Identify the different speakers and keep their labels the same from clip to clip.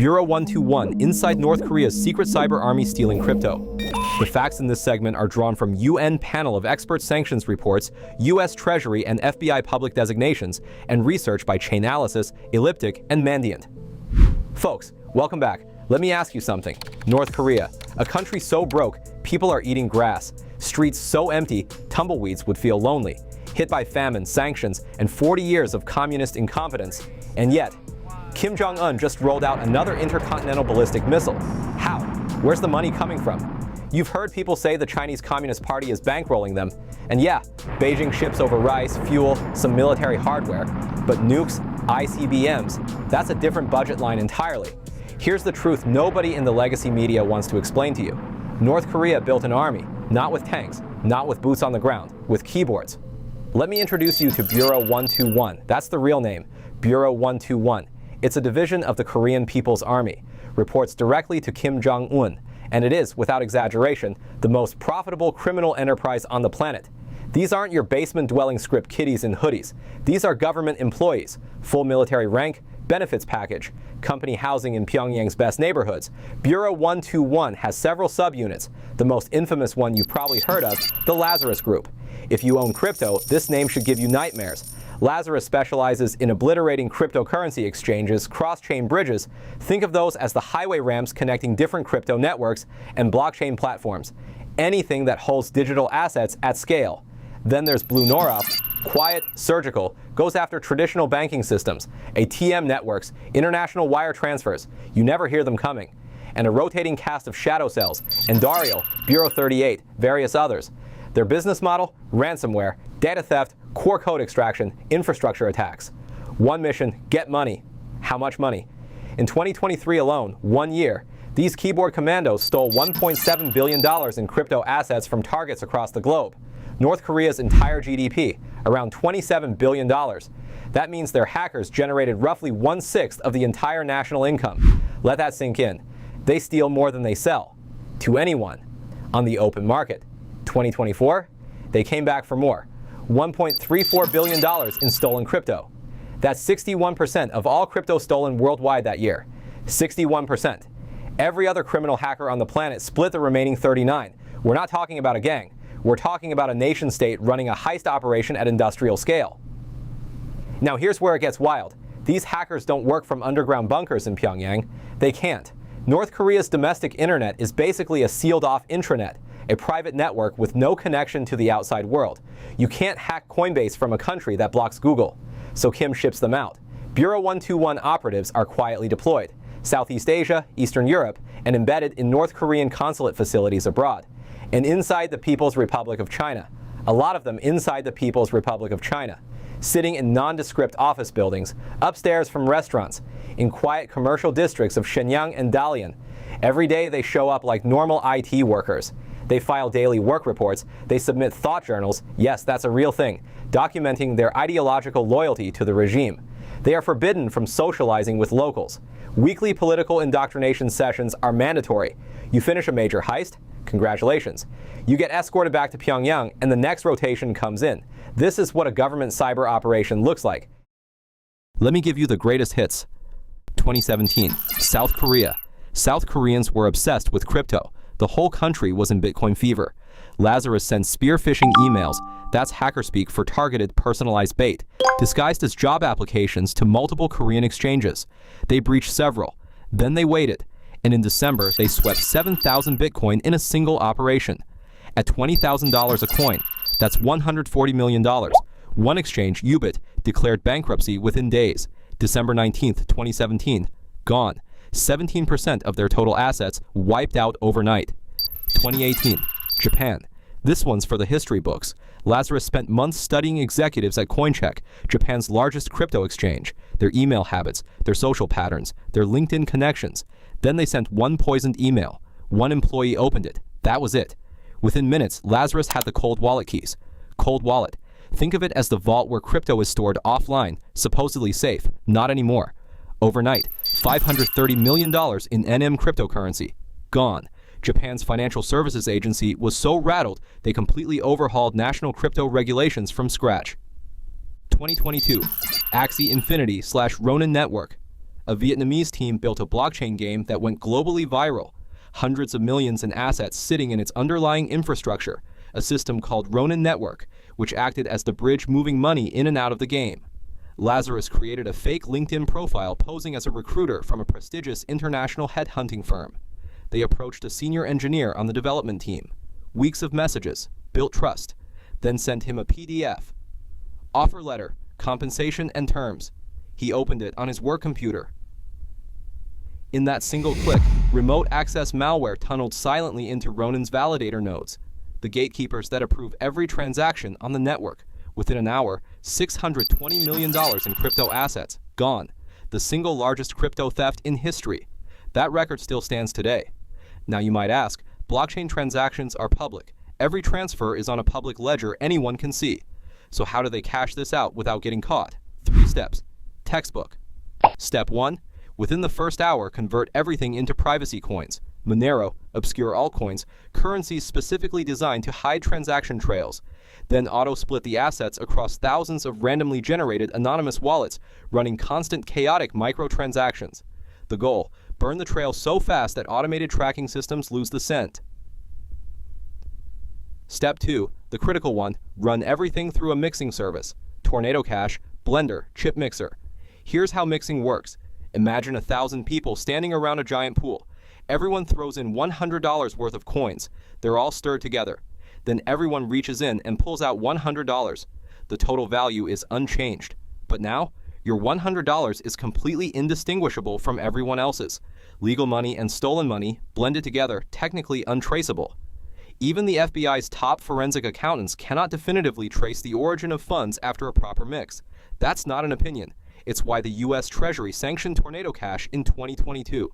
Speaker 1: Bureau 121, inside North Korea's secret cyber army stealing crypto. The facts in this segment are drawn from UN panel of expert sanctions reports, US Treasury and FBI public designations, and research by Chainalysis, Elliptic, and Mandiant. Folks, welcome back. Let me ask you something. North Korea, a country so broke, people are eating grass. Streets so empty, tumbleweeds would feel lonely. Hit by famine, sanctions, and 40 years of communist incompetence. And yet, Kim Jong-un just rolled out another intercontinental ballistic missile. How? Where's the money coming from? You've heard people say the Chinese Communist Party is bankrolling them. And yeah, Beijing ships over rice, fuel, some military hardware. But nukes, ICBMs, that's a different budget line entirely. Here's the truth nobody in the legacy media wants to explain to you. North Korea built an army, not with tanks, not with boots on the ground, with keyboards. Let me introduce you to Bureau 121. That's the real name, Bureau 121. It's a division of the Korean People's Army, reports directly to Kim Jong-un, and it is, without exaggeration, the most profitable criminal enterprise on the planet. These aren't your basement-dwelling script kiddies in hoodies. These are government employees, full military rank, benefits package, company housing in Pyongyang's best neighborhoods. Bureau 121 has several subunits. The most infamous one you've probably heard of, the Lazarus Group. If you own crypto, this name should give you nightmares. Lazarus specializes in obliterating cryptocurrency exchanges, cross-chain bridges. Think of those as the highway ramps connecting different crypto networks and blockchain platforms. Anything that holds digital assets at scale. Then there's Blue Norov, quiet, surgical, goes after traditional banking systems, ATM networks, international wire transfers. You never hear them coming. And a rotating cast of shadow cells, Endario, Bureau 38, various others. Their business model? Ransomware, data theft, core code extraction, infrastructure attacks. One mission, get money. How much money? In 2023 alone, 1 year, these keyboard commandos stole $1.7 billion in crypto assets from targets across the globe. North Korea's entire GDP, around $27 billion. That means their hackers generated roughly 1/6 of the entire national income. Let that sink in. They steal more than they sell. To anyone. On the open market. 2024, they came back for more. $1.34 billion in stolen crypto. That's 61% of all crypto stolen worldwide that year. 61%. Every other criminal hacker on the planet split the remaining 39. We're not talking about a gang. We're talking about a nation-state running a heist operation at industrial scale. Now here's where it gets wild. These hackers don't work from underground bunkers in Pyongyang. They can't. North Korea's domestic internet is basically a sealed-off intranet, a private network with no connection to the outside world. You can't hack Coinbase from a country that blocks Google. So Kim ships them out. Bureau 121 operatives are quietly deployed. Southeast Asia, Eastern Europe, and embedded in North Korean consulate facilities abroad. And inside the People's Republic of China. A lot of them inside the People's Republic of China. Sitting in nondescript office buildings, upstairs from restaurants, in quiet commercial districts of Shenyang and Dalian. Every day they show up like normal IT workers. They file daily work reports, they submit thought journals, yes, that's a real thing, documenting their ideological loyalty to the regime. They are forbidden from socializing with locals. Weekly political indoctrination sessions are mandatory. You finish a major heist? Congratulations. You get escorted back to Pyongyang and the next rotation comes in. This is what a government cyber operation looks like. Let me give you the greatest hits. 2017, South Korea. South Koreans were obsessed with crypto. The whole country was in Bitcoin fever. Lazarus sent spear phishing emails, that's hacker speak for targeted personalized bait, disguised as job applications to multiple Korean exchanges. They breached several. Then they waited. And in December, they swept 7,000 Bitcoin in a single operation. At $20,000 a coin, that's $140 million. One exchange, Ubit, declared bankruptcy within days. December 19th, 2017, gone. 17% of their total assets wiped out overnight. 2018, Japan. This one's for the history books. Lazarus spent months studying executives at CoinCheck, Japan's largest crypto exchange, their email habits, their social patterns, their LinkedIn connections. Then they sent one poisoned email. One employee opened it. That was it. Within minutes, Lazarus had the cold wallet keys. Cold wallet. Think of it as the vault where crypto is stored offline, supposedly safe. Not anymore. Overnight, $530 million in NM cryptocurrency. Gone. Japan's financial services agency was so rattled they completely overhauled national crypto regulations from scratch. 2022, Axie Infinity / Ronin Network. a Vietnamese team built a blockchain game that went globally viral. Hundreds of millions in assets sitting in its underlying infrastructure, a system called Ronin Network, which acted as the bridge moving money in and out of the game. Lazarus created a fake LinkedIn profile posing as a recruiter from a prestigious international headhunting firm. They approached a senior engineer on the development team. Weeks of messages, built trust, then sent him a PDF. Offer letter, compensation and terms. He opened it on his work computer. In that single click, remote access malware tunneled silently into Ronin's validator nodes, the gatekeepers that approve every transaction on the network. Within an hour, $620 million in crypto assets, gone. The single largest crypto theft in history. That record still stands today. Now you might ask, blockchain transactions are public. Every transfer is on a public ledger anyone can see. So how do they cash this out without getting caught? 3 steps. Textbook. Step 1. Within the first hour, convert everything into privacy coins. Monero, obscure altcoins, currencies specifically designed to hide transaction trails. Then auto-split the assets across thousands of randomly generated anonymous wallets, running constant chaotic microtransactions. The goal, burn the trail so fast that automated tracking systems lose the scent. Step 2, the critical one, run everything through a mixing service. Tornado Cash, Blender, Chip Mixer. Here's how mixing works. Imagine 1,000 people standing around a giant pool. Everyone throws in $100 worth of coins. They're all stirred together. Then everyone reaches in and pulls out $100. The total value is unchanged. But now, your $100 is completely indistinguishable from everyone else's. Legal money and stolen money, blended together, technically untraceable. Even the FBI's top forensic accountants cannot definitively trace the origin of funds after a proper mix. That's not an opinion. It's why the U.S. Treasury sanctioned Tornado Cash in 2022.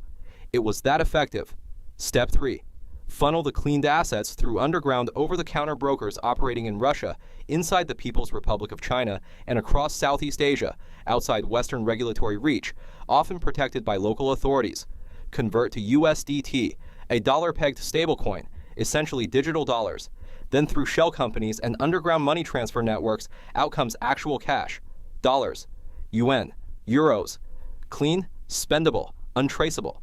Speaker 1: It was that effective. Step 3. Funnel the cleaned assets through underground over-the-counter brokers operating in Russia, inside the People's Republic of China, and across Southeast Asia, outside Western regulatory reach, often protected by local authorities. Convert to USDT, a dollar-pegged stablecoin, essentially digital dollars. Then through shell companies and underground money transfer networks, out comes actual cash. Dollars, yuan, euros. Clean, spendable, untraceable.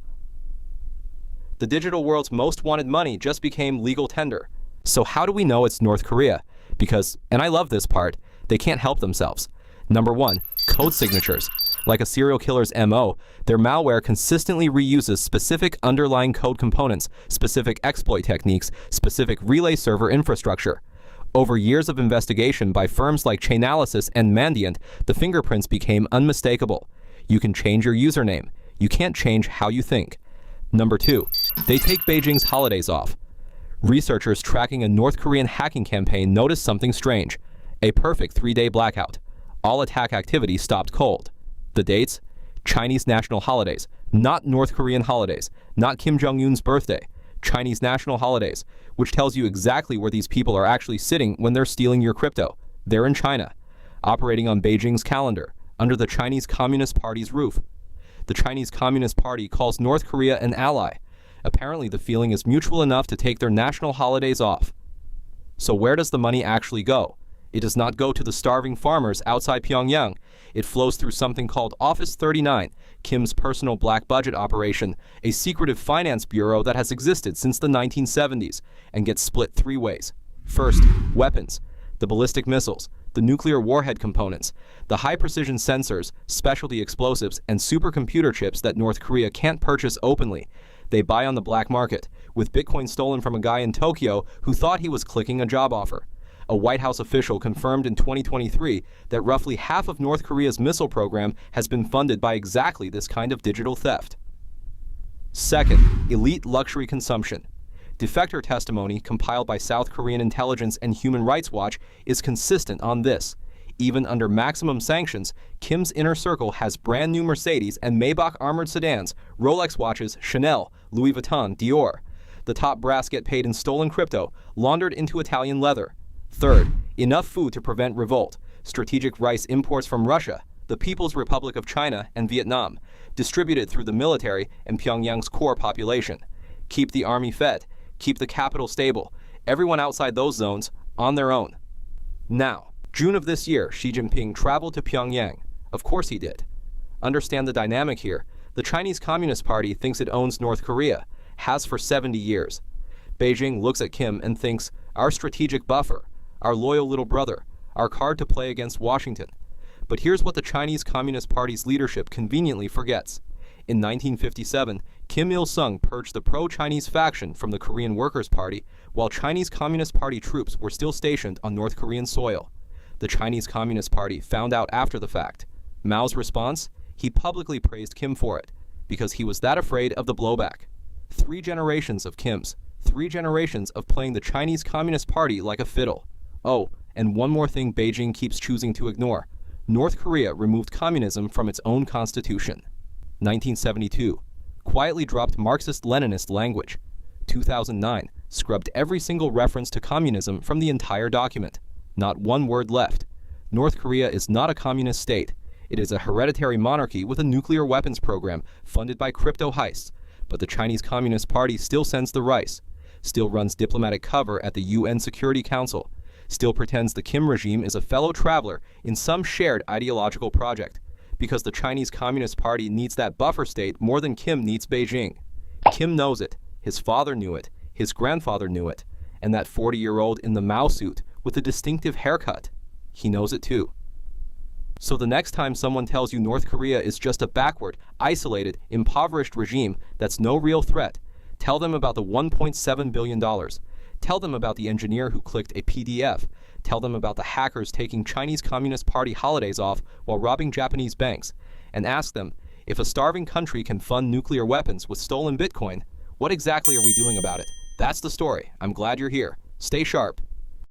Speaker 1: The digital world's most wanted money just became legal tender. So how do we know it's North Korea? Because, and I love this part, they can't help themselves. Number 1, code signatures. Like a serial killer's MO, their malware consistently reuses specific underlying code components, specific exploit techniques, specific relay server infrastructure. Over years of investigation by firms like Chainalysis and Mandiant, the fingerprints became unmistakable. You can change your username. You can't change how you think. Number 2, they take Beijing's holidays off. Researchers tracking a North Korean hacking campaign noticed something strange. A perfect 3-day blackout. All attack activity stopped cold. The dates? Chinese national holidays, not North Korean holidays, not Kim Jong-un's birthday. Chinese national holidays, which tells you exactly where these people are actually sitting when they're stealing your crypto. They're in China, operating on Beijing's calendar, under the Chinese Communist Party's roof. The Chinese Communist Party calls North Korea an ally. Apparently the feeling is mutual enough to take their national holidays off. So where does the money actually go? It does not go to the starving farmers outside Pyongyang. It flows through something called Office 39, Kim's personal black budget operation, a secretive finance bureau that has existed since the 1970s, and gets split 3 ways. First, weapons, the ballistic missiles, the nuclear warhead components, the high-precision sensors, specialty explosives, and supercomputer chips that North Korea can't purchase openly. They buy on the black market, with Bitcoin stolen from a guy in Tokyo who thought he was clicking a job offer. A White House official confirmed in 2023 that roughly half of North Korea's missile program has been funded by exactly this kind of digital theft. Second, elite luxury consumption. Defector testimony compiled by South Korean Intelligence and Human Rights Watch is consistent on this. Even under maximum sanctions, Kim's inner circle has brand new Mercedes and Maybach armored sedans, Rolex watches, Chanel, Louis Vuitton, Dior. The top brass get paid in stolen crypto, laundered into Italian leather. Third, enough food to prevent revolt. Strategic rice imports from Russia, the People's Republic of China, and Vietnam, distributed through the military and Pyongyang's core population. Keep the army fed. Keep the capital stable. Everyone outside those zones, on their own. Now, June of this year, Xi Jinping traveled to Pyongyang. Of course he did. Understand the dynamic here. The Chinese Communist Party thinks it owns North Korea, has for 70 years. Beijing looks at Kim and thinks, our strategic buffer, our loyal little brother, our card to play against Washington. But here's what the Chinese Communist Party's leadership conveniently forgets. In 1957, Kim Il-sung purged the pro-Chinese faction from the Korean Workers' Party, while Chinese Communist Party troops were still stationed on North Korean soil. The Chinese Communist Party found out after the fact. Mao's response? He publicly praised Kim for it, because he was that afraid of the blowback. 3 generations of Kims, 3 generations of playing the Chinese Communist Party like a fiddle. Oh, and one more thing Beijing keeps choosing to ignore. North Korea removed communism from its own constitution. 1972. Quietly dropped Marxist-Leninist language. 2009. Scrubbed every single reference to communism from the entire document. Not one word left. North Korea is not a communist state. It is a hereditary monarchy with a nuclear weapons program funded by crypto heists. But the Chinese Communist Party still sends the rice, still runs diplomatic cover at the UN Security Council, still pretends the Kim regime is a fellow traveler in some shared ideological project, because the Chinese Communist Party needs that buffer state more than Kim needs Beijing. Kim knows it, his father knew it, his grandfather knew it, and that 40-year-old in the Mao suit with the distinctive haircut, he knows it too. So the next time someone tells you North Korea is just a backward, isolated, impoverished regime that's no real threat, tell them about the $1.7 billion. Tell them about the engineer who clicked a PDF. Tell them about the hackers taking Chinese Communist Party holidays off while robbing Japanese banks. And ask them, if a starving country can fund nuclear weapons with stolen Bitcoin, what exactly are we doing about it? That's the story. I'm glad you're here. Stay sharp.